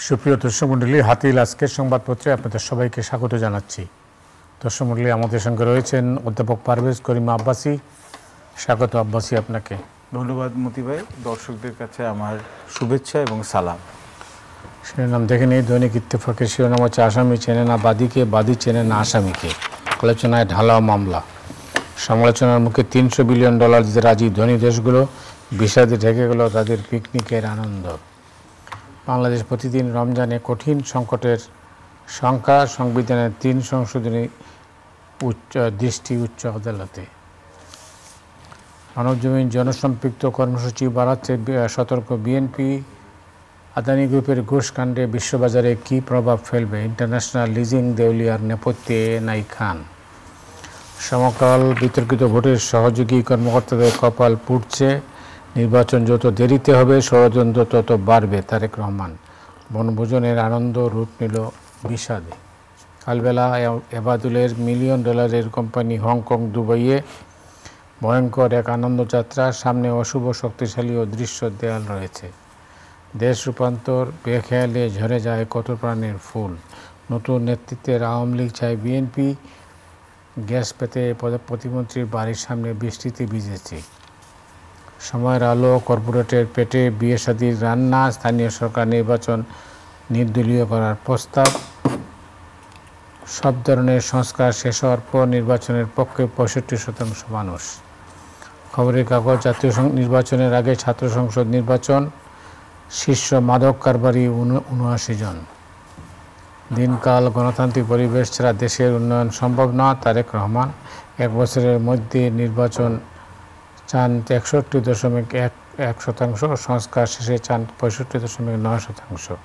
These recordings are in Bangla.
সুপ্রিয় দর্শক মণ্ডলী, হাতিল আজকের সংবাদপত্রে আপনাদের সবাইকে স্বাগত জানাচ্ছি। দর্শক মণ্ডলী, আমাদের সঙ্গে রয়েছেন অধ্যাপক পারভেজ করিম আব্বাসী। স্বাগত আব্বাসী আপনাকে। ধন্যবাদ মতি ভাই। দর্শকদের কাছে আমার শুভেচ্ছা এবং সালাম। শিরোনাম দেখে নিই। দৈনিক ইত্তেফাকের শিরোনাম হচ্ছে আসামি চেনে না বাদীকে, বাদী চেনে না আসামিকে। আলোচনায় ঢালাও মামলা। সমালোচনার মুখে $300 বিলিয়ন দিতে রাজি ধনী দেশগুলো, বিষাদে ঢেকে গেল তাদের পিকনিকের আনন্দ। বাংলাদেশ প্রতিদিন রমজানে কঠিন সংকটের সংখ্যা, সংবিধানের 3 সংশোধনী দৃষ্টি উচ্চ আদালতে। মানবজমিন জনসম্পৃক্ত কর্মসূচি বাড়াচ্ছে সতর্ক বিএনপি। আদানি গ্রুপের ঘুষ কাণ্ডে বিশ্ববাজারে কী প্রভাব ফেলবে? ইন্টারন্যাশনাল লিজিং দেউলিয়ার নেপথ্যে এনআই খান। সমকাল বিতর্কিত ভোটের সহযোগী কর্মকর্তাদের কপাল পুড়ছে। নির্বাচন যত দেরিতে হবে ষড়যন্ত্র তত বাড়বে। তারেক রহমান। বনভোজনের আনন্দ রূপ নিল বিষাদে। কালবেলা এবাদুলের $1 মিলিয়ন কোম্পানি হংকং দুবাইয়ে ভয়ঙ্কর এক আনন্দযাত্রা। সামনে অশুভ শক্তিশালী ও দৃশ্য দেয়াল রয়েছে। দেশ রূপান্তর, বেখেয়ালে ঝরে যায় কত প্রাণের ফুল। নতুন নেতৃত্বের আওয়ামী লীগ চায় বিএনপি। গ্যাস পেতে প্রতিমন্ত্রীর বাড়ির সামনে বৃষ্টিতে ভিজেছে। সময়ের আলো, কর্পোরেটের পেটে বিয়ে শাদির রান্না। স্থানীয় সরকার নির্বাচন নির্দলীয় করার প্রস্তাব। সব ধরনের সংস্কার শেষ হওয়ার পর নির্বাচনের পক্ষে 65% মানুষ। খবরের কাগজ। জাতীয় নির্বাচনের আগে ছাত্র সংসদ নির্বাচন। শীর্ষ মাদক কারবারি 79 জন। দিনকাল, গণতান্ত্রিক পরিবেশ ছাড়া দেশের উন্নয়ন সম্ভব না। তারেক রহমান। 1 বছরের মধ্যে নির্বাচন চান 61.1%, সংস্কার শেষে চান 65.9%।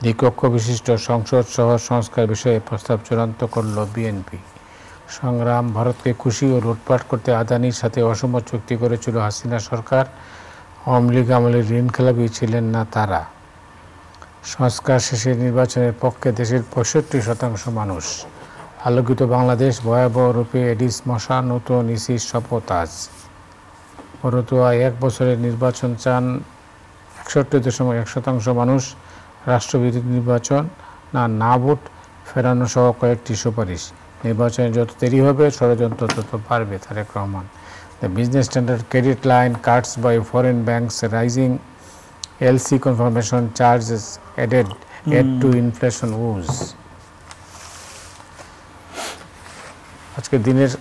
দ্বিকক্ষ বিশিষ্ট সংসদ সহ সংস্কার বিষয়ে প্রস্তাব চূড়ান্ত করল বিএনপি। সংগ্রাম। ভারতকে খুশি ও লুটপাট করতে আদানির সাথে অসম চুক্তি করেছিল হাসিনা সরকার। আওয়ামী লীগ আমলে ঋণ খেলাপি ছিলেন না তারা। সংস্কার শেষে নির্বাচনের পক্ষে দেশের 65% মানুষ। আলোকিত বাংলাদেশ, ভয়াবহ রূপে এডিস মশা, নতুন ইসির শপথ আজ। পরতুয়া 1 বছরের নির্বাচন চান 61.1% মানুষ। রাষ্ট্রবিরোধী নির্বাচন না ভোট ফেরানো সহ কয়েকটি সুপারিশ। নির্বাচনে যত দেরি হবে ষড়যন্ত্র তত বাড়বে। Tarique Rahman. The business standard credit line cuts by foreign banks rising. LC confirmation charges add to inflation woes। আজকে দিনের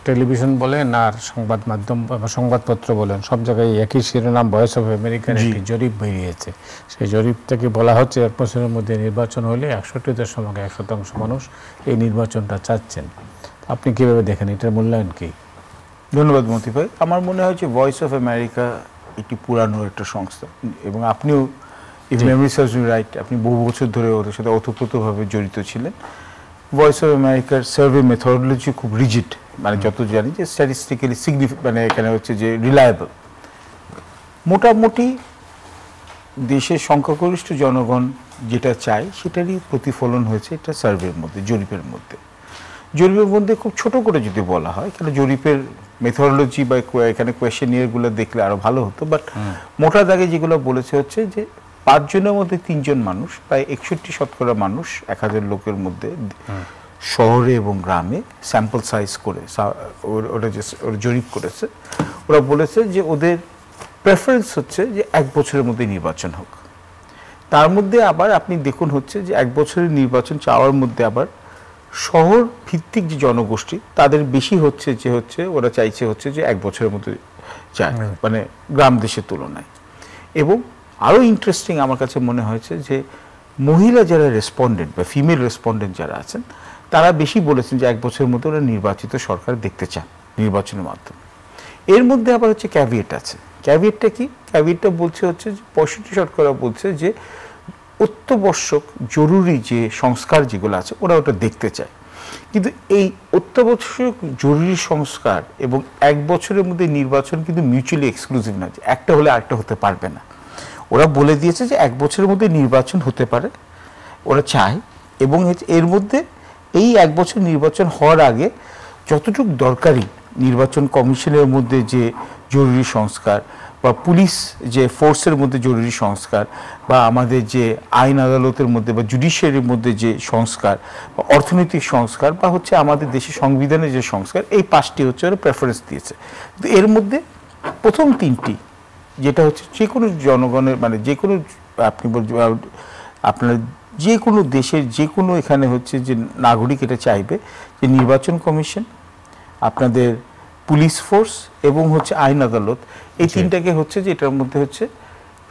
টেলিভিশন বলেন আর সংবাদ মাধ্যম সংবাদপত্র বলেন, সব জায়গায় একই শিরোনাম। ভয়েস অফ আমেরিকার একটি জরিপ বেরিয়েছে। সেই জরিপ থেকে বলা হচ্ছে 1 বছরের মধ্যে নির্বাচন হলে 61.1% মানুষ এই নির্বাচনটা চাচ্ছেন। আপনি কীভাবে দেখেন, এটার মূল্যায়ন কী? ধন্যবাদ মতি ভাই। আমার মনে হয় যে ভয়েস অফ আমেরিকা একটি পুরানো একটা সংস্থা এবং আপনিও if memory serves me right, আপনি বহু বছর ধরে ওদের সাথে ওতপ্রোতভাবে জড়িত ছিলেন। ভয়েস অফ আমেরিকার সার্ভে মেথোডোলজি খুব রিজিড, মানে যত জানি যে স্ট্যাটিস্টিক্যালি মানে এখানে হচ্ছে যে রিলায়েবল। মোটামুটি দেশের সংখ্যাগরিষ্ঠ জনগণ যেটা চায় সেটারই প্রতিফলন হয়েছে এটা সার্ভের মধ্যে, জরিপের মধ্যে। জরিপের মধ্যে খুব ছোট করে যদি বলা হয়, কারণ জরিপের মেথোডোলজি বা এখানে কোয়েশ্চেনিয়ারগুলো দেখলে আরো ভালো হতো, বাট মোটা দাগে যেগুলো বলেছে হচ্ছে যে 5 জনের মধ্যে 3 জন মানুষ, প্রায় 61% মানুষ 1000 লোকের মধ্যে শহরে এবং গ্রামে স্যাম্পল সাইজ করে ওরা জরিপ করেছে। ওরা বলেছে যে ওদের প্রেফারেন্স হচ্ছে যে 1 বছরের মধ্যে নির্বাচন হোক। তার মধ্যে আবার আপনি দেখুন হচ্ছে যে 1 বছরের নির্বাচন চাওয়ার মধ্যে আবার শহর ভিত্তিক যে জনগোষ্ঠী তাদের বেশি হচ্ছে যে ওরা চাইছে হচ্ছে যে 1 বছরের মধ্যে চায়, মানে গ্রাম দেশের তুলনায়। এবং আরও ইন্টারেস্টিং আমার কাছে মনে হয়েছে যে মহিলা যারা রেসপন্ডেন্ট বা ফিমেল রেসপন্ডেন্ট যারা আছেন তারা বেশি বলেছেন যে 1 বছরের মধ্যে ওরা নির্বাচিত সরকার দেখতে চান নির্বাচনের মাধ্যমে। এর মধ্যে আবার হচ্ছে ক্যাভিয়েট আছে। ক্যাভিয়েটটা কি? ক্যাভিয়েটটা বলছে হচ্ছে যে 65% বলছে যে অত্যাবশ্যক জরুরি যে সংস্কার যেগুলো আছে ওরা ওটা দেখতে চায়। কিন্তু এই অত্যাবশ্যক জরুরি সংস্কার এবং 1 বছরের মধ্যে নির্বাচন কিন্তু মিউচুয়ালি এক্সক্লুসিভ না, যে একটা হলে আরেকটা হতে পারবে না। ওরা বলে দিয়েছে যে 1 বছরের মধ্যে নির্বাচন হতে পারে, ওরা চায়। এবং এর মধ্যে এই 1 বছর নির্বাচন হওয়ার আগে যতটুকু দরকারি নির্বাচন কমিশনের মধ্যে যে জরুরি সংস্কার বা পুলিশ যে ফোর্সের মধ্যে জরুরি সংস্কার, বা আমাদের যে আইন আদালতের মধ্যে বা জুডিশিয়ারির মধ্যে যে সংস্কার, বা অর্থনৈতিক সংস্কার, বা হচ্ছে আমাদের দেশের সংবিধানের যে সংস্কার, এই 5টি হচ্ছে ওরা প্রেফারেন্স দিয়েছে। কিন্তু এর মধ্যে প্রথম 3টি, যেটা হচ্ছে যে কোনো জনগণের মানে যে কোনো আপনি আপনার যে কোনো দেশের যে কোনো এখানে হচ্ছে যে নাগরিক এটা চাইবে যে নির্বাচন কমিশন, আপনাদের পুলিশ ফোর্স এবং হচ্ছে আইন আদালত, এই 3টাকে হচ্ছে যে এটার মধ্যে হচ্ছে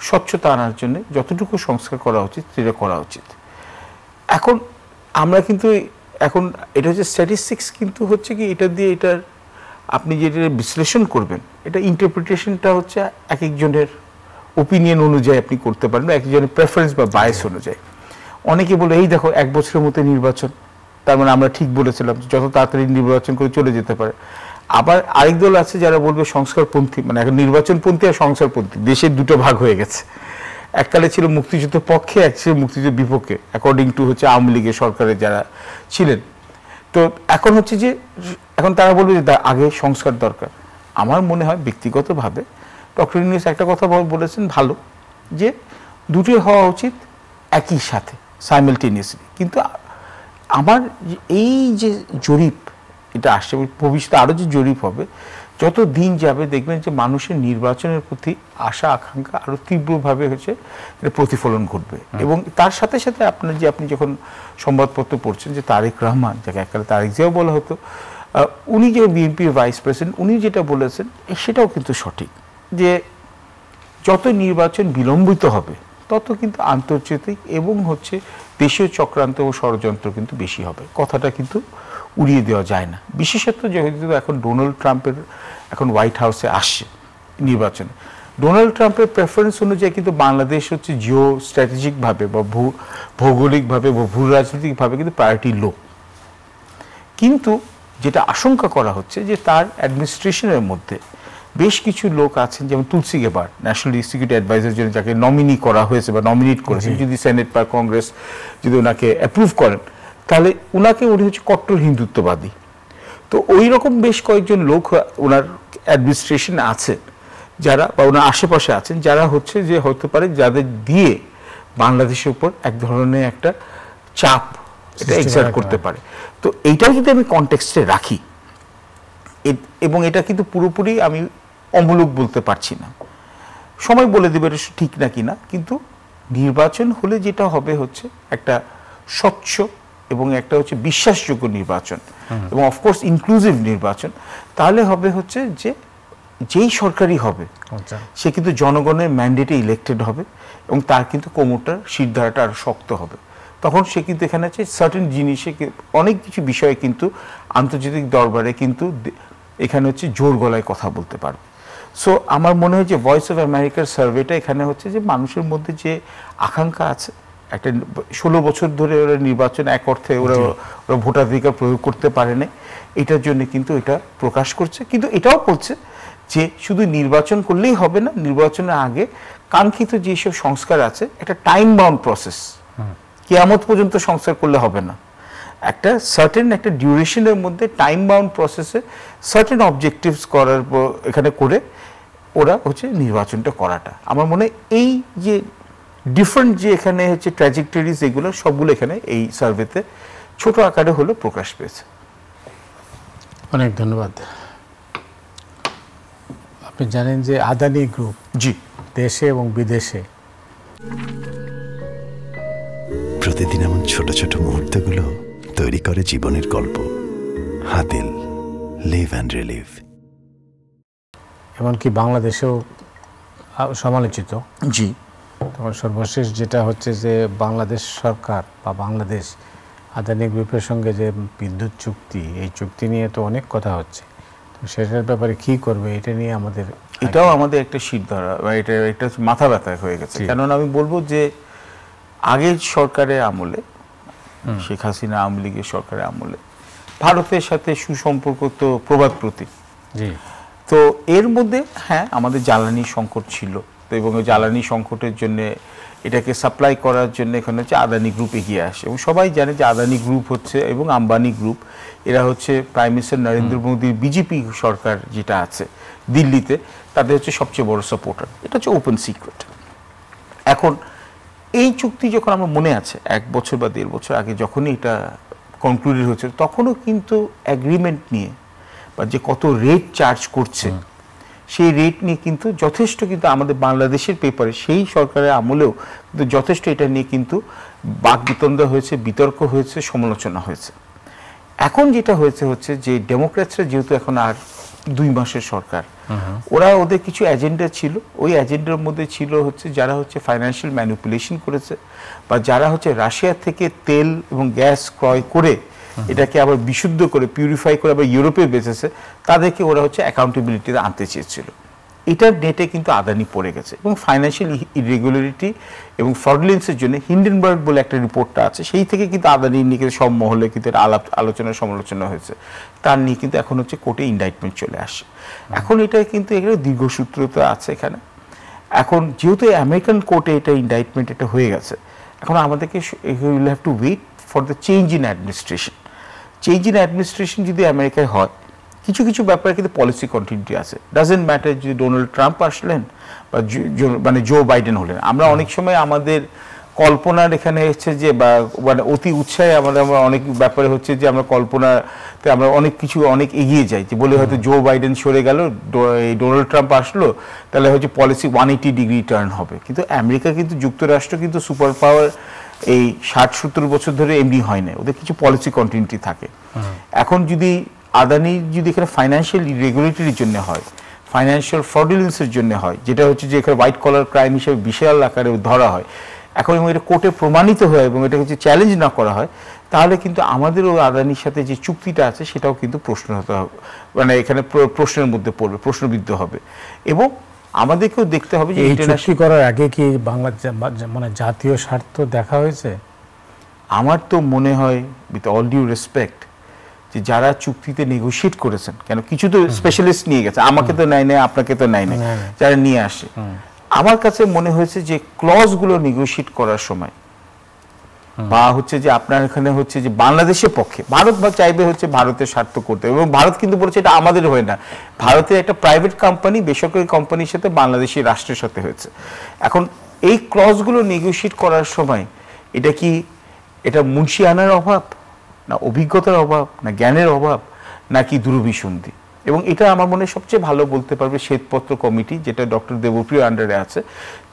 স্বচ্ছতা আনার জন্য যতটুকু সংস্কার করা উচিত সেটা করা উচিত। এখন আমরা কিন্তু এখন এটা হচ্ছে স্ট্যাটিস্টিক্স, কিন্তু হচ্ছে কি এটা দিয়ে এটার আপনি যেটা বিশ্লেষণ করবেন এটা ইন্টারপ্রিটেশনটা হচ্ছে এক একজনের ওপিনিয়ন অনুযায়ী আপনি করতে পারেন, এক একজনের প্রেফারেন্স বা বায়াস অনুযায়ী। অনেকে বলে এই দেখো 1 বছরের মধ্যে নির্বাচন, তার মানে আমরা ঠিক বলেছিলাম যত তাড়াতাড়ি নির্বাচন করে চলে যেতে পারে। আবার আরেক দল আছে যারা বলবে সংস্কারপন্থী, মানে এখন নির্বাচনপন্থী আর সংস্কারপন্থী, দেশের দুটো ভাগ হয়ে গেছে। এককালে ছিল মুক্তিযুদ্ধের পক্ষে, এক ছিল মুক্তিযুদ্ধের বিপক্ষে, অ্যাকর্ডিং টু হচ্ছে আওয়ামী লীগের সরকারে যারা ছিলেন। তো এখন হচ্ছে যে এখন তারা বলবে যে আগে সংস্কার দরকার। আমার মনে হয় ব্যক্তিগতভাবে ডক্টর ইউনূস একটা কথা বলেছেন ভালো, যে দুটোই হওয়া উচিত একই সাথে সাইমালটেনিয়াসলি। কিন্তু আমার এই যে জরিপ এটা আসছে, ভবিষ্যতে আরও যে জরিপ হবে, যত দিন যাবে দেখবেন যে মানুষের নির্বাচনের প্রতি আশা আকাঙ্ক্ষা আরও তীব্রভাবে হচ্ছে এটা প্রতিফলন ঘটবে। এবং তার সাথে সাথে আপনি যখন সংবাদপত্র পড়ছেন যে তারেক রহমান, যাকে এককালে তারেক জিয়াও বলা হতো, উনি যে বিএনপির ভাইস প্রেসিডেন্ট, উনি যেটা বলেছেন সেটাও কিন্তু সঠিক, যে যত নির্বাচন বিলম্বিত হবে তত কিন্তু আন্তর্জাতিক এবং হচ্ছে দেশীয় চক্রান্ত ও ষড়যন্ত্র কিন্তু বেশি হবে। কথাটা কিন্তু উড়িয়ে দেওয়া যায় না। বিশেষত যেহেতু এখন ডোনাল্ড ট্রাম্পের এখন হোয়াইট হাউসে আসছে নির্বাচনে, ডোনাল্ড ট্রাম্পের প্রেফারেন্স অনুযায়ী কিন্তু বাংলাদেশ হচ্ছে জিও স্ট্র্যাটেজিকভাবে বা ভৌগোলিকভাবে বা ভূ রাজনৈতিকভাবে কিন্তু প্রায়োরিটি লো। কিন্তু যেটা আশঙ্কা করা হচ্ছে যে তার অ্যাডমিনিস্ট্রেশনের মধ্যে বেশ কিছু লোক আছেন, যেমন তুলসী গেবার্ড, ন্যাশনাল সিকিউরিটি অ্যাডভাইজার জন্য যাকে নমিনি করা হয়েছে বা নমিনেট করেছেন, যদি সেনেট বা কংগ্রেস যদি ওনাকে অ্যাপ্রুভ করেন তাহলে উনি হচ্ছে কট্টর হিন্দুত্ববাদী। তো ওই রকম বেশ কয়েকজন লোক ওনার অ্যাডমিনিস্ট্রেশনে আছে যারা, বা ওনার আশেপাশে আছেন যারা হচ্ছে যে হতে পারে যাদের দিয়ে বাংলাদেশের উপর এক ধরনের একটা চাপ এটা এক্সার্ট করতে পারে। তো এইটাও যদি আমি কনটেক্সটে রাখি, এবং এটা কিন্তু পুরোপুরি আমি অমূলক বলতে পারছি না, সময় বলে দেবে এটা ঠিক না কিনা, কিন্তু নির্বাচন হলে যেটা হবে হচ্ছে একটা স্বচ্ছ এবং একটা হচ্ছে বিশ্বাসযোগ্য নির্বাচন এবং অফকোর্স ইনক্লুসিভ নির্বাচন। তাহলে হবে হচ্ছে যে যেই সরকারই হবে সে কিন্তু জনগণের ম্যান্ডেটে ইলেক্টেড হবে এবং তার কিন্তু কোমরটার শিরধারাটা আরো শক্ত হবে। তখন সে কিন্তু এখানে আছে সার্টেন জিনিসে অনেক কিছু বিষয়ে কিন্তু আন্তর্জাতিক দরবারে কিন্তু এখানে হচ্ছে জোর গলায় কথা বলতে পারবে। সো আমার মনে হয় যে ভয়েস অফ আমেরিকার সার্ভেটা এখানে হচ্ছে যে মানুষের মধ্যে যে আকাঙ্ক্ষা আছে, একটা 16 বছর ধরে ওরা নির্বাচন এক অর্থে ওরা ভোটাধিকার প্রয়োগ করতে পারে না, এটার জন্য কিন্তু এটা প্রকাশ করছে। কিন্তু এটাও বলছে যে শুধু নির্বাচন করলেই হবে না, নির্বাচনের আগে কাঙ্ক্ষিত যেসব সংস্কার আছে একটা টাইম বাউন্ড প্রসেস, কিয়ামত পর্যন্ত সংস্কার করলে হবে না, একটা সার্টেন একটা ডিউরেশনের মধ্যে টাইম বাউন্ড প্রসেসে সার্টেন অবজেক্টিভস করার এখানে করে ওরা হচ্ছে নির্বাচনটা করাটা। আমার মনে হয় এই যে ডিফারেন্ট যে এখানে হচ্ছে ট্র্যাজেক্টরিজ এগুলো সবগুলো এখানে এই সার্ভেতে ছোট আকারে হলেও প্রকাশ পেয়েছে। অনেক ধন্যবাদ। আপনি জানেন যে আদানি গ্রুপ জি দেশে এবং বিদেশে প্রতিদিন এমন ছোট ছোট মুহূর্তগুলো তৈরি করে জীবনের গল্প। Hatil, live and relive. এমনকি বাংলাদেশেও সমালোচিত। জি, তখন সর্বশেষ যেটা হচ্ছে যে বাংলাদেশ সরকার বা বাংলাদেশ আদানি গ্রুপের সঙ্গে যে বিদ্যুৎ চুক্তি, এই চুক্তি নিয়ে তো অনেক কথা হচ্ছে, তো সেটার ব্যাপারে কি করবে এটা নিয়ে এটাও আমাদের একটা শিরধারা বা এটা মাথা ব্যথা হয়ে গেছে। কেননা আমি বলবো যে আগের সরকারের আমলে, শেখ হাসিনা আওয়ামী লীগের সরকারের আমলে ভারতের সাথে সুসম্পর্ক তো প্রবাদ প্রতীক। তো এর মধ্যে হ্যাঁ আমাদের জ্বালানি সংকট ছিল, তো এবং জ্বালানি সংকটের জন্য এটাকে সাপ্লাই করার জন্য এখানে হচ্ছে আদানি গ্রুপ এগিয়ে আসে এবং সবাই জানে যে আদানি গ্রুপ হচ্ছে এবং আম্বানি গ্রুপ এরা হচ্ছে প্রাইম মিনিস্টার নরেন্দ্র মোদীর বিজেপি সরকার যেটা আছে দিল্লিতে তাদের হচ্ছে সবচেয়ে বড় সাপোর্টার। এটা হচ্ছে ওপেন সিক্রেট। এখন এই চুক্তি যখন আমার মনে আছে 1 বছর বা 1.5 বছর আগে যখনই এটা কনক্লুডেড হয়েছে তখনও কিন্তু অ্যাগ্রিমেন্ট নিয়ে বা যে কত রেট চার্জ করছে সেই রেট নিয়ে কিন্তু যথেষ্ট কিন্তু আমাদের বাংলাদেশের পেপারে সেই সরকারের আমলেও কিন্তু যথেষ্ট এটা নিয়ে কিন্তু বাকবিতণ্ডা হয়েছে, বিতর্ক হয়েছে, সমালোচনা হয়েছে। এখন যেটা হয়েছে হচ্ছে যে ডেমোক্র্যাটসরা যেহেতু এখন আর 2 মাসের সরকার, ওরা ওদের কিছু এজেন্ডা ছিল, ওই এজেন্ডার মধ্যে ছিল হচ্ছে যারা হচ্ছে ফাইন্যান্সিয়াল ম্যানিপুলেশন করেছে বা যারা হচ্ছে রাশিয়া থেকে তেল এবং গ্যাস ক্রয় করে এটাকে আবার বিশুদ্ধ করে পিউরিফাই করে আবার ইউরোপে বেচেছে তাদেরকে ওরা হচ্ছে অ্যাকাউন্টেবিলিটিতে আনতে চেয়েছিল। এটার নেটে কিন্তু আদানি পড়ে গেছে এবং ফাইন্যান্সিয়াল ইরেগুলারিটি এবং ফ্রডুলেন্সের জন্য হিন্ডেনবার্গ বলে একটা রিপোর্টটা আছে, সেই থেকে কিন্তু আদানি নিয়ে সব মহলে কিন্তু আলোচনা সমালোচনা হয়েছে। তার নিয়ে কিন্তু এখন হচ্ছে কোর্টে ইন্ডাইটমেন্ট চলে আসে। এখন এটা কিন্তু এখানে দীর্ঘসূত্রতা আছে এখানে। এখন যেহেতু আমেরিকান কোর্টে এটা ইন্ডাইটমেন্ট এটা হয়ে গেছে, এখন আমাদেরকে will have to wait for the change in administration. Change in administration যদি আমেরিকায় হয় কিছু কিছু ব্যাপারে কিন্তু পলিসি কন্টিনিউটি আছে। ডাজেন্ট ম্যাটার যদি ডোনাল্ড ট্রাম্প আসলেন বা মানে জো বাইডেন হলেন, আমরা অনেক সময় আমাদের কল্পনার এখানে হচ্ছে যে বা মানে অতি উৎসাহে আমরা অনেক ব্যাপারে হচ্ছে যে আমরা কল্পনাতে আমরা অনেক কিছু অনেক এগিয়ে যাই, যে বলে হয়তো জো বাইডেন সরে গেল, ডোনাল্ড ট্রাম্প আসলো, তাহলে হচ্ছে পলিসি 180 ডিগ্রি টার্ন হবে। কিন্তু আমেরিকা কিন্তু যুক্তরাষ্ট্র কিন্তু সুপার পাওয়ার এই 60-70 বছর ধরে এমনি হয় না, ওদের কিছু পলিসি কন্টিনিউটি থাকে। এখন যদি আদানি যদি এখানে ফাইন্যান্সিয়াল রেগুলেটরির জন্য হয়, ফাইন্যান্সিয়াল ফ্রডুলেন্সের জন্য হয়, যেটা হচ্ছে যে এখানে হোয়াইট কলার ক্রাইম হিসেবে বিশাল আকারে ধরা হয়, এখন এবং এটা কোর্টে প্রমাণিত হয় এবং এটা হচ্ছে চ্যালেঞ্জ না করা হয়, তাহলে কিন্তু আমাদেরও আদানির সাথে যে চুক্তিটা আছে সেটাও কিন্তু প্রশ্ন হতে হবে, মানে এখানে প্রশ্নের মধ্যে পড়বে, প্রশ্নবিদ্ধ হবে। এবং আমাদেরকেও দেখতে হবে যে এই চুক্তি করার আগে কি বাংলা মানে জাতীয় স্বার্থ দেখা হয়েছে? আমার তো মনে হয় উইথ অল ডিউ রেসপেক্ট যে যারা চুক্তিতে নেগোশিয়েট করেছেন, কেন কিছু তো স্পেশালিস্ট নিয়ে গেছে, আমাকে তো নেয় নাই, আপনাকে তো নেয় নাই, যারা নিয়ে আসে, আমার কাছে মনে হয়েছে যে ক্লজগুলো নেগোশিয়েট করার সময় বা হচ্ছে যে আপনার এখানে হচ্ছে যে বাংলাদেশের পক্ষে ভারত বা চাইবে হচ্ছে ভারতের স্বার্থ করতে, এবং ভারত কিন্তু বলেছে এটা আমাদের হয় না, ভারতের একটা প্রাইভেট কোম্পানি বেসরকারি কোম্পানির সাথে বাংলাদেশি রাষ্ট্রের সাথে হয়েছে। এখন এই ক্লজগুলো নেগোশিয়েট করার সময় এটা কি এটা মুন্সিয়ানার অভাব, না অভিজ্ঞতার অভাব, না জ্ঞানের অভাব, নাকি দূরভিসন্ধি? এবং এটা আমার মনে সবচেয়ে ভালো বলতে পারবে শ্বেতপত্র কমিটি, যেটা ডক্টর দেবপ্রিয় আন্ডারে আছে,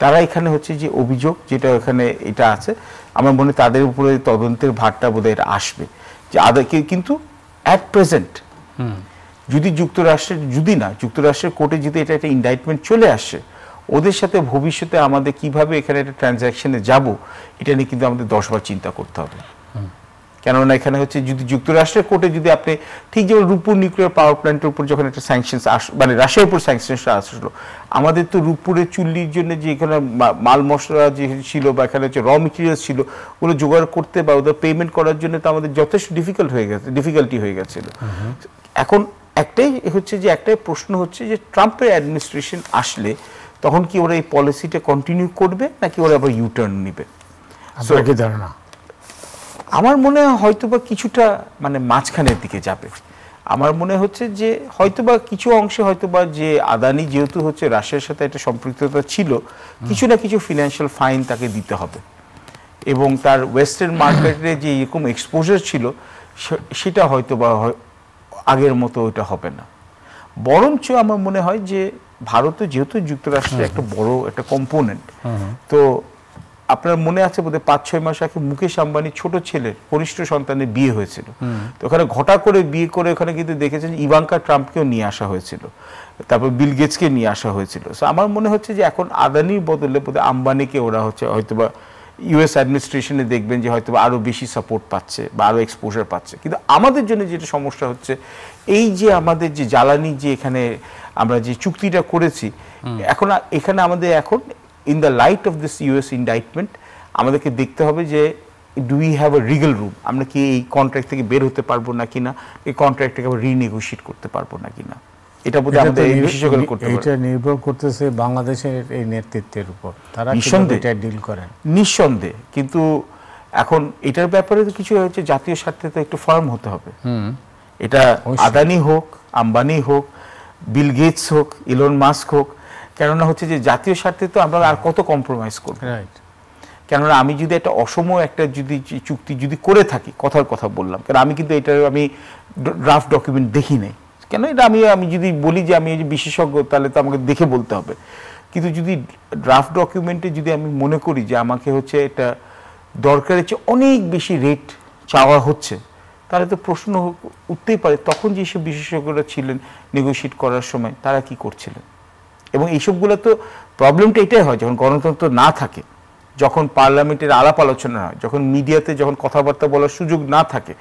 তারা এখানে হচ্ছে যে অভিযোগ যেটা এখানে এটা আছে, আমার মনে তাদের উপরে তদন্তের ভারটা বোধহয় এটা আসবে যে কিন্তু অ্যাট প্রেজেন্ট যদি যুক্তরাষ্ট্রের কোর্টে যদি এটা একটা ইন্ডাইটমেন্ট চলে আসে, ওদের সাথে ভবিষ্যতে আমাদের কিভাবে এখানে একটা ট্রানজ্যাকশনে যাব, এটা নিয়ে কিন্তু আমাদের 10 বার চিন্তা করতে হবে। কেননা এখানে হচ্ছে যদি যুক্তরাষ্ট্রের কোর্টে যদি আপনি ঠিক যেমন রূপপুর নিউক্লিয়ার পাওয়ার প্ল্যান্টের উপর যখন একটা স্যাংশনস মানে রাশিয়ার উপর স্যাংশনসটা আসলো, আমাদের তো রূপপুরের চুল্লির জন্য যে এখানে মাল মশলা যে ছিল বা এখানে হচ্ছে র মেটেরিয়ালস ছিল, ওগুলো জোগাড় করতে বা ওদের পেমেন্ট করার জন্য তো আমাদের যথেষ্ট ডিফিকাল্টি হয়ে গেছিল। এখন একটাই প্রশ্ন হচ্ছে যে ট্রাম্পের অ্যাডমিনিস্ট্রেশন আসলে তখন কি ওরা এই পলিসিটা কন্টিনিউ করবে নাকি ওরা আবার ইউটার্ন নেবে? কি ধারণা? আমার মনে হয় হয়তোবা কিছুটা মানে মাঝখানের দিকে যাবে। আমার মনে হচ্ছে যে হয়তোবা কিছু অংশে হয়তোবা যে আদানি যেহেতু হচ্ছে রাশিয়ার সাথে একটা সম্পৃক্ততা ছিল, কিছু না কিছু ফিনান্সিয়াল ফাইন তাকে দিতে হবে, এবং তার ওয়েস্টার্ন মার্কেটে যে এরকম এক্সপোজার ছিল সেটা হয়তোবা আগের মতো ওইটা হবে না। বরঞ্চ আমার মনে হয় যে ভারতও যেহেতু যুক্তরাষ্ট্রের একটা বড় একটা কম্পোনেন্ট, তো আপনার মনে আছে বোধহয় 5-6 মাস আগে মুকেশ আম্বানির ছোট ছেলের কনিষ্ঠ সন্তানের বিয়ে হয়েছিল, তো ওখানে ঘটা করে বিয়ে করে ওখানে কিন্তু দেখেছেন ইভাঙ্কা ট্রাম্পকেও নিয়ে আসা হয়েছিল, তারপর বিল গেটসকে নিয়ে আসা হয়েছিল। সো আমার মনে হচ্ছে যে এখন আদানির বদলে বোধহয় আম্বানিকে ওরা হচ্ছে হয়তোবা ইউএস অ্যাডমিনিস্ট্রেশনে দেখবেন যে হয়তো আরো বেশি সাপোর্ট পাচ্ছে বা আরো এক্সপোজার পাচ্ছে। কিন্তু আমাদের জন্য যেটা সমস্যা হচ্ছে, এই যে আমাদের যে জ্বালানি যে এখানে আমরা যে চুক্তিটা করেছি, এখন এখানে আমাদের এখন in the light of this US indictment আমাদেরকে দেখতে হবে যে do we have a legal room, আমরা কি এই কন্ট্রাক্ট থেকে বের হতে পারবো নাকি না, এই কন্ট্রাক্টটাকে আবার রিনেগোশিয়েট করতে পারবো নাকি না। এটা বোধহয় আমাদের এই বিশেষজ্ঞরা করতে পারে। এটা নির্ভর করতেছে বাংলাদেশের এই নেতৃত্বের উপর, তারা এটা ডিল করেন নিঃসন্দেহে। কিন্তু এখন এটার ব্যাপারে তো কিছু হচ্ছে, জাতীয় স্বার্থে তো একটু ফার্ম হতে হবে। এটা আদানি হোক, আম্বানি হোক, বিল গেটস হোক, ইলন মাস্ক হোক, কেননা হচ্ছে যে জাতীয় স্বার্থে তো আমরা আর কত কম্প্রোমাইজ করব। রাইট। কেননা আমি যদি একটা অসম একটা যদি চুক্তি যদি করে থাকি, কথার কথা বললাম, কারণ আমি কিন্তু এটা আমি ড্রাফট ডকুমেন্ট দেখি নাই, কেন এটা আমি যদি বলি যে আমি এই যে বিশেষজ্ঞ, তাহলে তো আমাকে দেখে বলতে হবে। কিন্তু যদি ড্রাফট ডকুমেন্টে যদি আমি মনে করি যে আমাকে হচ্ছে এটা দরকারের চেয়ে অনেক বেশি রেট চাওয়া হচ্ছে, তাহলে তো প্রশ্ন উঠতেই পারে তখন যেসব বিশেষজ্ঞরা ছিলেন নেগোশিয়েট করার সময় তারা কি করছিলেন। এবং এইসবগুলো তো প্রবলেমটা এটাই হয় যখন গণতন্ত্র না থাকে, যখন পার্লামেন্টের আলাপ আলোচনা হয়, যখন মিডিয়াতে যখন কথাবার্তা বলার সুযোগ না থাকে,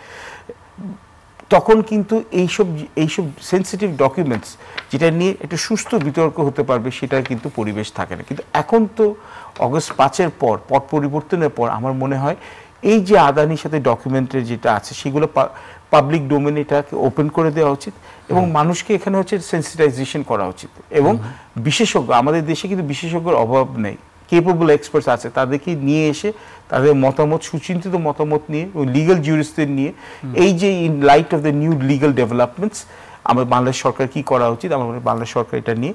তখন কিন্তু এইসব সেন্সিটিভ ডকুমেন্টস যেটা নিয়ে একটা সুস্থ বিতর্ক হতে পারবে সেটার কিন্তু পরিবেশ থাকে না। কিন্তু এখন তো অগস্ট 5-এর পর পট পরিবর্তনের পর আমার মনে হয় এই যে আদানির সাথে ডকুমেন্টের যেটা আছে সেগুলো পাবলিক ডোমেন এটাকে ওপেন করে দেওয়া উচিত এবং মানুষকে এখানে হচ্ছে সেন্সিটাইজেশন করা উচিত। এবং বিশেষজ্ঞ, আমাদের দেশে কিন্তু বিশেষজ্ঞের অভাব নেই, কেপেবল এক্সপার্টস আছে, তাদেরকে নিয়ে এসে তাদের মতামত, সুচিন্তিত মতামত নিয়ে, লিগাল জুরিস্টদের নিয়ে, এই যে in light off the new legal developments আমার বাংলাদেশ সরকার কি করা উচিত, আমার বাংলাদেশ সরকার এটা নিয়ে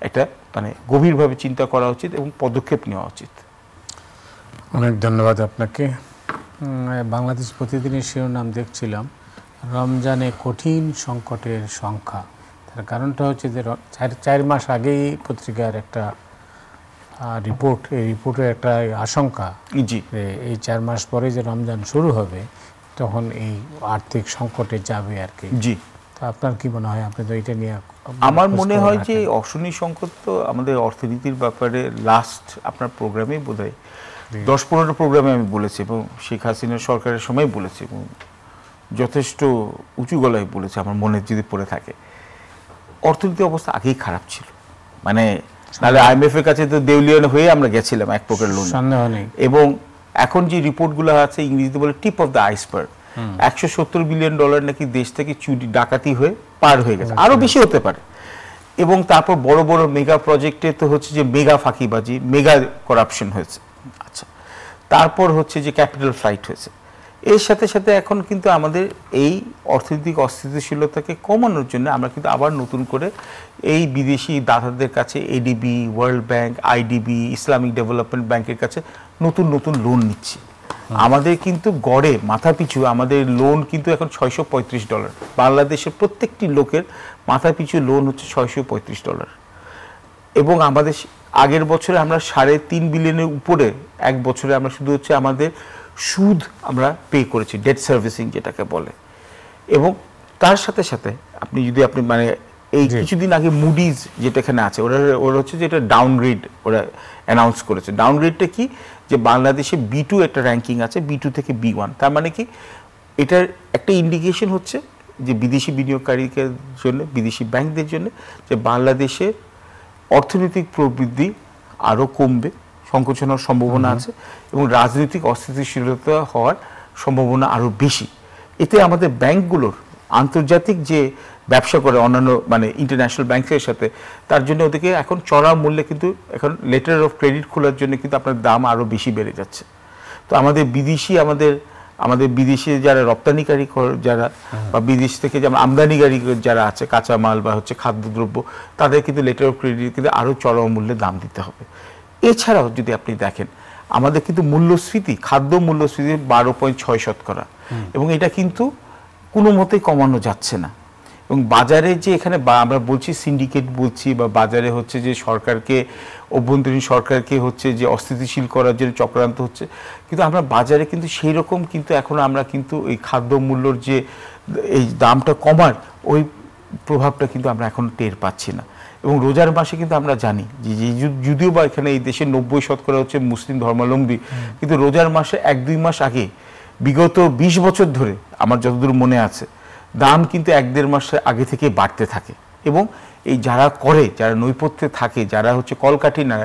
একটা মানে গভীরভাবে চিন্তা করা উচিত এবং পদক্ষেপ নেওয়া উচিত। অনেক ধন্যবাদ আপনাকে। বাংলাদেশ প্রতিদিনের শিরোনাম দেখছিলাম, রমজানে কঠিন সংকটের সংখ্যা। তার কারণটা হচ্ছে যে 4 মাস আগেই পত্রিকার একটা রিপোর্ট, এই রিপোর্টের একটা আশঙ্কা জি এই 4 মাস পরে যে রমজান শুরু হবে তখন এই আর্থিক সংকটে যাবে আর কি। জি, তো আপনার কি মনে হয়? আপনি তো এটা নিয়ে আমার মনে হয় যে অর্থনৈতিক সংকট তো আমাদের অর্থনীতির ব্যাপারে লাস্ট আপনার প্রোগ্রামে বোধহয় 10-15 প্রোগ্রামে আমি বলেছি এবং শেখ হাসিনার সরকারের সময় বলেছি এবং যথেষ্ট উঁচু গলায় বলেছি, আমার মনে যদি পড়ে থাকে। অর্থনৈতিক অবস্থা আগেই খারাপ ছিল, মানে নাহলে IMF এর কাছে তো দেউলিয়ান হয়ে আমরা গেছিলাম এক প্রকার লোন। এবং এখন যে রিপোর্টগুলো আছে ইংরেজিতে বলে tip of the iceberg, $170 billion নাকি দেশ থেকে চুরি ডাকাতি হয়ে পার হয়ে গেছে, আরো বেশি হতে পারে। এবং তারপর বড় বড় মেগা প্রজেক্টে তো হচ্ছে যে মেগা ফাঁকিবাজি, মেগা করাপশন হয়েছে। আচ্ছা, তারপর হচ্ছে যে ক্যাপিটাল ফ্লাইট হয়েছে। এর সাথে সাথে এখন কিন্তু আমাদের এই অর্থনৈতিক অস্থিতিশীলতাকে কমানোর জন্য আমরা কিন্তু আবার নতুন করে এই বিদেশি দাতাদের কাছে ADB, world bank, IDB, Islamic development ব্যাংকের কাছে নতুন নতুন লোন নিচ্ছি। আমাদের কিন্তু গড়ে মাথাপিছু আমাদের লোন কিন্তু এখন $635। বাংলাদেশের প্রত্যেকটি লোকের মাথাপিছু লোন হচ্ছে $635। এবং আমাদের আগের বছরে আমরা 3.5 বিলিয়নের উপরে এক বছরে আমরা শুধু হচ্ছে আমাদের সুদ আমরা পে করেছি, ডেট সার্ভিসিং যেটাকে বলে। এবং তার সাথে সাথে আপনি যদি মানে এই কিছুদিন আগে মুডিজ যেটা এখানে আছে ওরা হচ্ছে যে এটা ডাউনগ্রেড ওরা অ্যানাউন্স করেছে। ডাউনগ্রেডটা কি, যে বাংলাদেশে B2 একটা র্যাঙ্কিং আছে, B2 থেকে B1। তার মানে কি, এটার একটা ইন্ডিকেশন হচ্ছে যে বিদেশি বিনিয়োগকারীদের জন্য, বিদেশি ব্যাংকদের জন্য, যে বাংলাদেশের অর্থনৈতিক প্রবৃদ্ধি আরও কমবে, সংকোচন হওয়ার সম্ভাবনা আছে এবং রাজনৈতিক অস্থিতিশীলতা হওয়ার সম্ভাবনা আরও বেশি। এতে আমাদের ব্যাংকগুলোর আন্তর্জাতিক যে ব্যবসা করে অন্যান্য মানে ইন্টারন্যাশনাল ব্যাংকের সাথে, তার জন্য ওদেরকে এখন চড়া মূল্যে কিন্তু এখন লেটার অফ ক্রেডিট খোলার জন্য কিন্তু আপনার দাম আরও বেশি বেড়ে যাচ্ছে। তো আমাদের বিদেশি যারা রপ্তানিকারী যারা বা বিদেশ থেকে যেমন আমদানিকারী যারা আছে কাঁচামাল বা হচ্ছে খাদ্যদ্রব্য, তাদের কিন্তু লেটার অফ ক্রেডিট কিন্তু আরও চড়া মূল্যে দাম দিতে হবে। এছাড়াও যদি আপনি দেখেন আমাদের কিন্তু মূল্যস্ফীতি, খাদ্য মূল্যস্ফীতি 12.6%, এবং এটা কিন্তু কোনো মতেই কমানো যাচ্ছে না। এবং বাজারে যে এখানে আমরা বলছি সিন্ডিকেট বলছি, বা বাজারে হচ্ছে যে সরকারকে, অভ্যন্তরীণ সরকারকে হচ্ছে যে অস্থিতিশীল করার জন্য চক্রান্ত হচ্ছে, কিন্তু আমরা বাজারে কিন্তু সেই রকম কিন্তু এখন আমরা কিন্তু এই খাদ্য মূল্যর যে এই দামটা কমার ওই প্রভাবটা কিন্তু আমরা এখন টের পাচ্ছি না। এবং রোজার মাসে কিন্তু আমরা জানি যে যদিও বা এখানে এই দেশে 90% হচ্ছে মুসলিম ধর্মাবলম্বী, কিন্তু রোজার মাসে 1-2 মাস আগে বিগত 20 বছর ধরে আমার যতদূর মনে আছে দাম কিন্তু 1-1.5 মাস আগে থেকে বাড়তে থাকে। এবং এই যারা নৈপথ্যে থাকে, যারা হচ্ছে কলকাঠি না,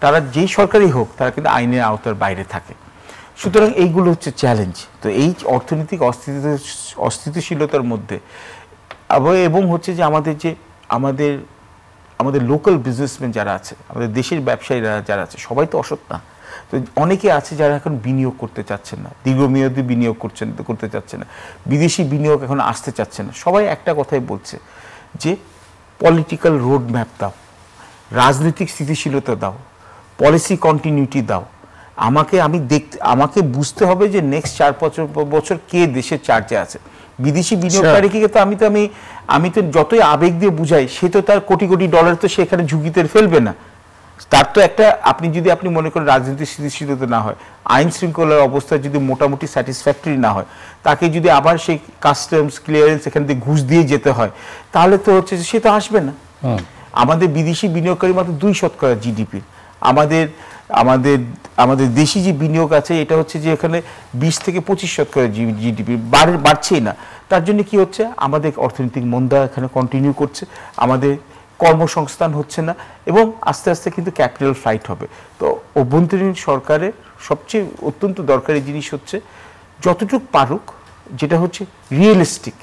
তারা যেই সরকারই হোক তারা কিন্তু আইনের আওতার বাইরে থাকে। সুতরাং এইগুলো হচ্ছে চ্যালেঞ্জ। তো এই অর্থনৈতিক অস্থিতিশীলতার মধ্যে এবং হচ্ছে যে আমাদের যে আমাদের আমাদের লোকাল বিজনেসম্যান যারা আছে, আমাদের দেশের ব্যবসায়ীরা যারা আছে, সবাই তো অসৎ না। তো অনেকে আছে যারা এখন বিনিয়োগ করতে চাচ্ছেন না, দীর্ঘমেয়াদী বিনিয়োগ করতে চাচ্ছে না, বিদেশি বিনিয়োগ এখন আসতে চাচ্ছে না। সবাই একটা কথাই বলছে যে পলিটিক্যাল রোড ম্যাপ দাও, রাজনৈতিক স্থিতিশীলতা দাও, পলিসি কন্টিনিউটি দাও। আমাকে বুঝতে হবে যে নেক্সট 4 বছর কে দেশের চার্জে আছে। বিদেশি বিনিয়োগকারীকে তো আমি তো যতই আবেগ দিয়ে বুঝাই, সে তো তার কোটি কোটি ডলার তো সেখানে ঝুঁকিতে ফেলবে না। তার তো একটা আপনি মনে করেন রাজনীতির স্থিতিশীলতা না হয়, আইন শৃঙ্খলার অবস্থা যদি মোটামুটি স্যাটিসফ্যাক্টরি না হয়, তাকে যদি আবার সেই কাস্টমস ক্লিয়ারেন্স এখান থেকে ঘুষ দিয়ে যেতে হয়, তাহলে তো হচ্ছে সে তো আসবে না। আমাদের বিদেশি বিনিয়োগকারী মাত্র 2% জিডিপি। আমাদের দেশি যে বিনিয়োগ আছে এটা হচ্ছে যে এখানে 20 থেকে 25% জিডিপি বাড়ছেই না। তার জন্য কি হচ্ছে, আমাদের অর্থনৈতিক মন্দা এখানে কন্টিনিউ করছে, আমাদের কর্মসংস্থান হচ্ছে না, এবং আস্তে আস্তে কিন্তু ক্যাপিটাল ফ্লাইট হবে। তো অভ্যন্তরীণ সরকারের সবচেয়ে অত্যন্ত দরকারি জিনিস হচ্ছে যতটুকু পারুক, যেটা হচ্ছে রিয়েলিস্টিক,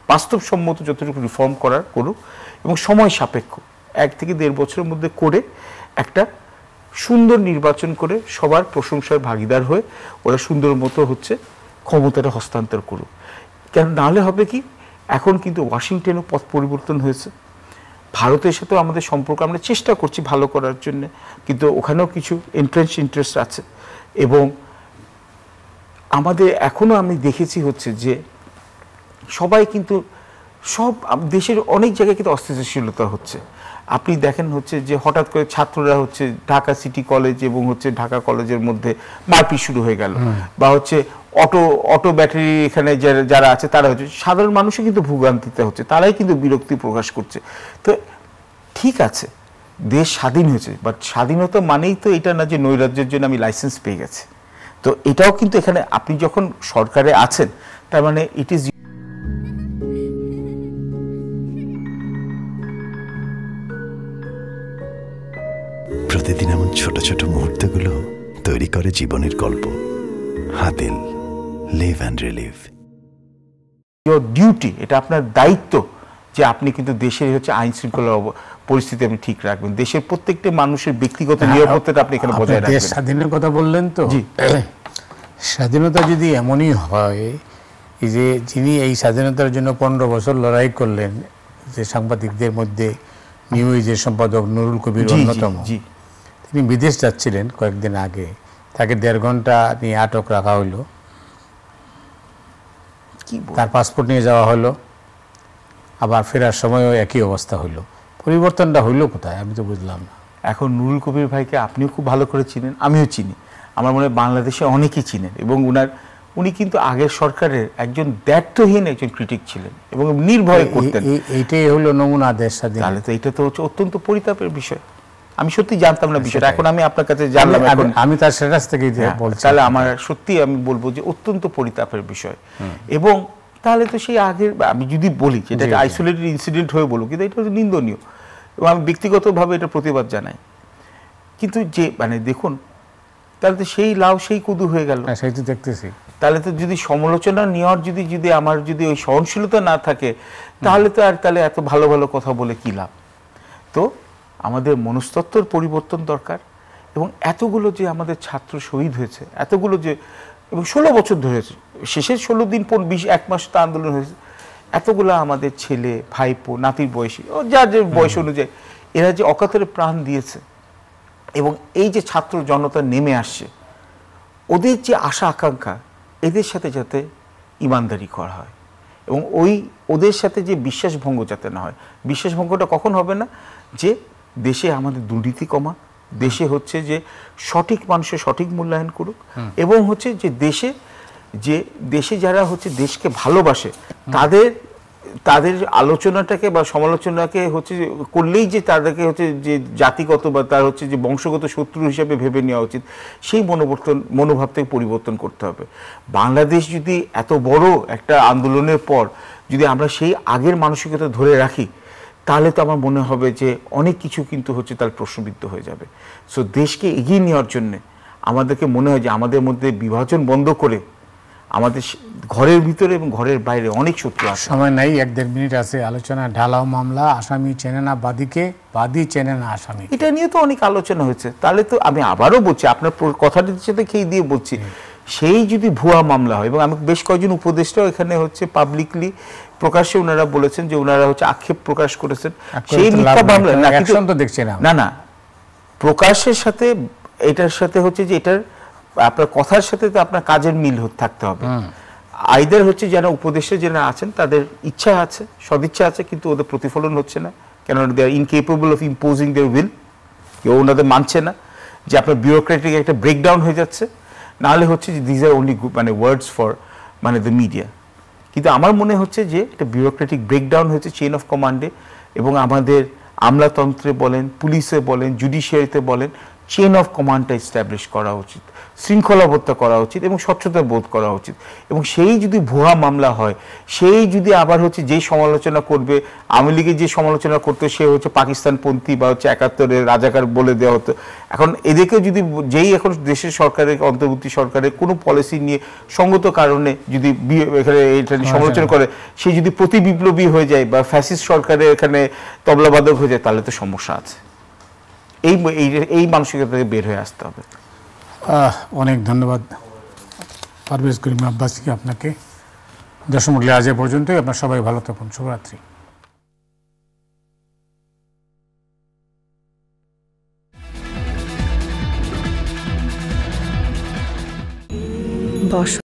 বাস্তবসম্মত যতটুকু রিফর্ম করুক, এবং সময় সাপেক্ষ 1 থেকে 1.5 বছরের মধ্যে করে একটা সুন্দর নির্বাচন করে সবার প্রশংসার ভাগিদার হয়ে ওরা সুন্দর মতো হচ্ছে ক্ষমতাটা হস্তান্তর করুক। কেন নাহলে হবে কি, এখন কিন্তু ওয়াশিংটনেও পথ পরিবর্তন হয়েছে, ভারতের সাথেও আমাদের সম্পর্ক আমরা চেষ্টা করছি ভালো করার জন্য, কিন্তু ওখানেও কিছু ইন্টারেস্ট আছে। এবং আমাদের এখনো আমি দেখেছি হচ্ছে যে সবাই কিন্তু সব দেশের অনেক জায়গায় কিন্তু অস্থিতিশীলতা হচ্ছে। আপনি দেখেন হচ্ছে যে হঠাৎ করে ছাত্ররা হচ্ছে ঢাকা সিটি কলেজ এবং হচ্ছে ঢাকা কলেজের মধ্যে মারপিট শুরু হয়ে গেল, বা হচ্ছে অটো ব্যাটারি এখানে যারা আছে তারা হচ্ছে, সাধারণ মানুষও কিন্তু ভোগান্তিতে হচ্ছে, তারাই কিন্তু বিরক্তি প্রকাশ করছে। তো ঠিক আছে, দেশ স্বাধীন হয়েছে, বাট স্বাধীনতা মানেই তো এটা না যে নৈরাজ্যের জন্য আমি লাইসেন্স পেয়ে গেছি। তো এটাও কিন্তু এখানে আপনি যখন সরকারে আছেন, তার মানে ইট ইজ প্রতিদিন এমন ছোট ছোট মুহূর্তগুলো তৈরি করে জীবনের গল্প। Hatil, live and relive. Your duty, এটা আপনার দায়িত্ব যে আপনি কিন্তু দেশের হচ্ছে আইন শৃঙ্খলা পরিস্থিতি আপনি ঠিক রাখবেন, দেশের প্রত্যেকটা মানুষের ব্যক্তিগত নিরাপত্তাটা আপনি এখানে বজায় রাখবেন। দেশ স্বাধীনের কথা বললেন তো, স্বাধীনতা যদি এমনই হয়, এই যে যিনি এই স্বাধীনতার জন্য 15 বছর লড়াই করলেন, যে সাংবাদিকদের মধ্যে নিউজের সম্পাদক নুরুল কবির অন্যতম, তিনি বিদেশ যাচ্ছিলেন কয়েকদিন আগে, তাকে 1.5 ঘন্টা নিয়ে আটক রাখা হলো, তার পাসপোর্ট নিয়ে যাওয়া হলো, আবার ফেরার সময়ও একই অবস্থা হলো। পরিবর্তনটা হইলো কোথায় আমি তো বুঝলাম না। এখন নুরুল কবির ভাইকে আপনিও খুব ভালো করে চিনেন, আমিও চিনি, আমার মনে হয় বাংলাদেশে অনেকেই চিনেন, এবং উনি কিন্তু আগের সরকারের একজন দায়িত্বহীন একজন ক্রিটিক ছিলেন এবং নির্ভয় করতেন। এইটাই হলো নমুনা দেশ স্বাধীন। তাহলে তো এটা তো হচ্ছে অত্যন্ত পরিতাপের বিষয়। আমি সত্যি জানতাম না বিষয়টা, এখন আমি আপনার কাছে জানলাম, আমি তার স্ট্যাটাস থেকে বলছি। তাহলে আমার সত্যি আমি বলবো যে অত্যন্ত পরিতাপের বিষয়। এবং তাহলে তো সেই আগের, আমি যদি বলি যেটা আইসোলেটেড ইনসিডেন্ট হয়ে বলবো, কিন্তু এটা হচ্ছে নিন্দনীয়, এবং আমি ব্যক্তিগতভাবে এটা প্রতিবাদ জানাই। কিন্তু যে দেখুন, তাহলে তো সেই লাউ সেই কুদু হয়ে গেল। সেই তো দেখতেছি। তাহলে তো যদি সমালোচনা নেওয়ার যদি আমার যদি ওই সহনশীলতা না থাকে, তাহলে তো আর তাহলে এত ভালো ভালো কথা বলে কি লাভ। তো আমাদের মনস্তত্ত্বর পরিবর্তন দরকার, এবং এতগুলো যে আমাদের ছাত্র শহীদ হয়েছে, এতগুলো যে, এবং 16 বছর ধরে হয়েছে, শেষের 16 দিন পর 1 মাস তো আন্দোলন হয়েছে, এতগুলো আমাদের ছেলে ভাইপো নাতির বয়সী, যার যে বয়স অনুযায়ী এরা যে অকাতরে প্রাণ দিয়েছে, এবং এই যে ছাত্র জনতা নেমে আসছে, ওদের যে আশা আকাঙ্ক্ষা, এদের সাথে যাতে ইমানদারি করা হয়, এবং ওদের সাথে যে বিশ্বাসভঙ্গ যাতে না হয়। বিশ্বাসভঙ্গটা কখন হবে না, যে দেশে আমাদের দুর্নীতি কমা, দেশে হচ্ছে যে সঠিক মানুষের সঠিক মূল্যায়ন করুক, এবং হচ্ছে যে দেশে যারা হচ্ছে দেশকে ভালোবাসে, তাদের আলোচনাটাকে বা সমালোচনাকে হচ্ছে করলেই যে তাদেরকে হচ্ছে যে জাতিগত বা তার হচ্ছে যে বংশগত শত্রু হিসাবে ভেবে নেওয়া উচিত, সেই মনোভাব থেকে পরিবর্তন করতে হবে। বাংলাদেশ যদি এত বড় একটা আন্দোলনের পর যদি আমরা সেই আগের মানসিকতা ধরে রাখি, তাহলে তো আমার মনে হবে যে অনেক কিছু কিন্তু হচ্ছে তার প্রশ্নবিদ্ধ হয়ে যাবে। সো দেশকে এগিয়ে নেওয়ার জন্যে আমাদেরকে মনে হয় যে আমাদের মধ্যে বিভাজন বন্ধ করে আমাদের ঘরের ভিতরে এবং ঘরের বাইরে অনেক শত্রু আছে। সময় নাই, 1-1.5 মিনিট আছে আলোচনা। ঢালাও মামলা, আসামি চেনে না বাদীকে, বাদী চেনে না আসামি, এটা নিয়ে তো অনেক আলোচনা হয়েছে। তাহলে তো আমি আবারও বলছি, আপনার কথাটির সাথে খেয়ে দিয়ে বলছি, সেই যদি ভুয়া মামলা হয়, এবং আমি বেশ কয়েকজন উপদেষ্টাও এখানে হচ্ছে পাবলিকলি প্রকাশ্যে ওনারা বলেছেন যে ওনারা হচ্ছে আক্ষেপ প্রকাশ করেছেন সেই মিথ্যা মামলা না, কিন্তু তো দেখছি না প্রকাশের সাথে এটার সাথে হচ্ছে যে এটার আপনার কথার সাথে তো আপনার কাজের মিল থাকতে হবে। আইদার হচ্ছে যারা উপদেষ্টা যারা আছেন তাদের ইচ্ছা আছে, সদিচ্ছা আছে, কিন্তু ওদের প্রতিফলন হচ্ছে না, কেননা they are incapable of imposing their will, কেউ ওনাদের মানছে না, যে আপনার বিউরোক্রেটিক একটা ব্রেকডাউন হয়ে যাচ্ছে, নাহলে হচ্ছে যে দিজ আর অনলি মানে ওয়ার্ডস ফর মানে দ্য মিডিয়া। কিন্তু আমার মনে হচ্ছে যে একটা বিউরোক্রেটিক ব্রেকডাউন হয়েছে চেইন অফ কমান্ডে, এবং আমাদের আমলাতন্ত্রে বলেন, পুলিশে বলেন, জুডিশিয়ারিতে বলেন, চেইন অফ কমান্ডটা এস্টাবলিশ করা উচিত, শৃঙ্খলাবদ্ধতা করা উচিত এবং স্বচ্ছতা বোধ করা উচিত। এবং সেই যদি ভুয়া মামলা হয়, সেই যদি আবার হচ্ছে যেই সমালোচনা করবে, আওয়ামী লীগের যে সমালোচনা করতো সে হচ্ছে পাকিস্তানপন্থী বা হচ্ছে 71-এর রাজাকার বলে দেওয়া হতো, এখন এদেরকে যদি যেই এখন দেশের সরকারের অন্তর্বর্তী সরকারের কোনো পলিসি নিয়ে সঙ্গত কারণে যদি এখানে এটা সমালোচনা করে, সে যদি প্রতি বিপ্লবী হয়ে যায় বা ফ্যাসিস্ট সরকারের এখানে তবলাবাদক হয়ে যায়, তাহলে তো সমস্যা আছে। এই মানসিকতা থেকে বের হয়ে আসতে হবে। অনেক ধন্যবাদ পারভেজ করিম আব্বাসী আপনাকে। দর্শক মণ্ডলী, আজ এ পর্যন্তই। আপনার সবাই ভালো থাকুন। শুভরাত্রি। বস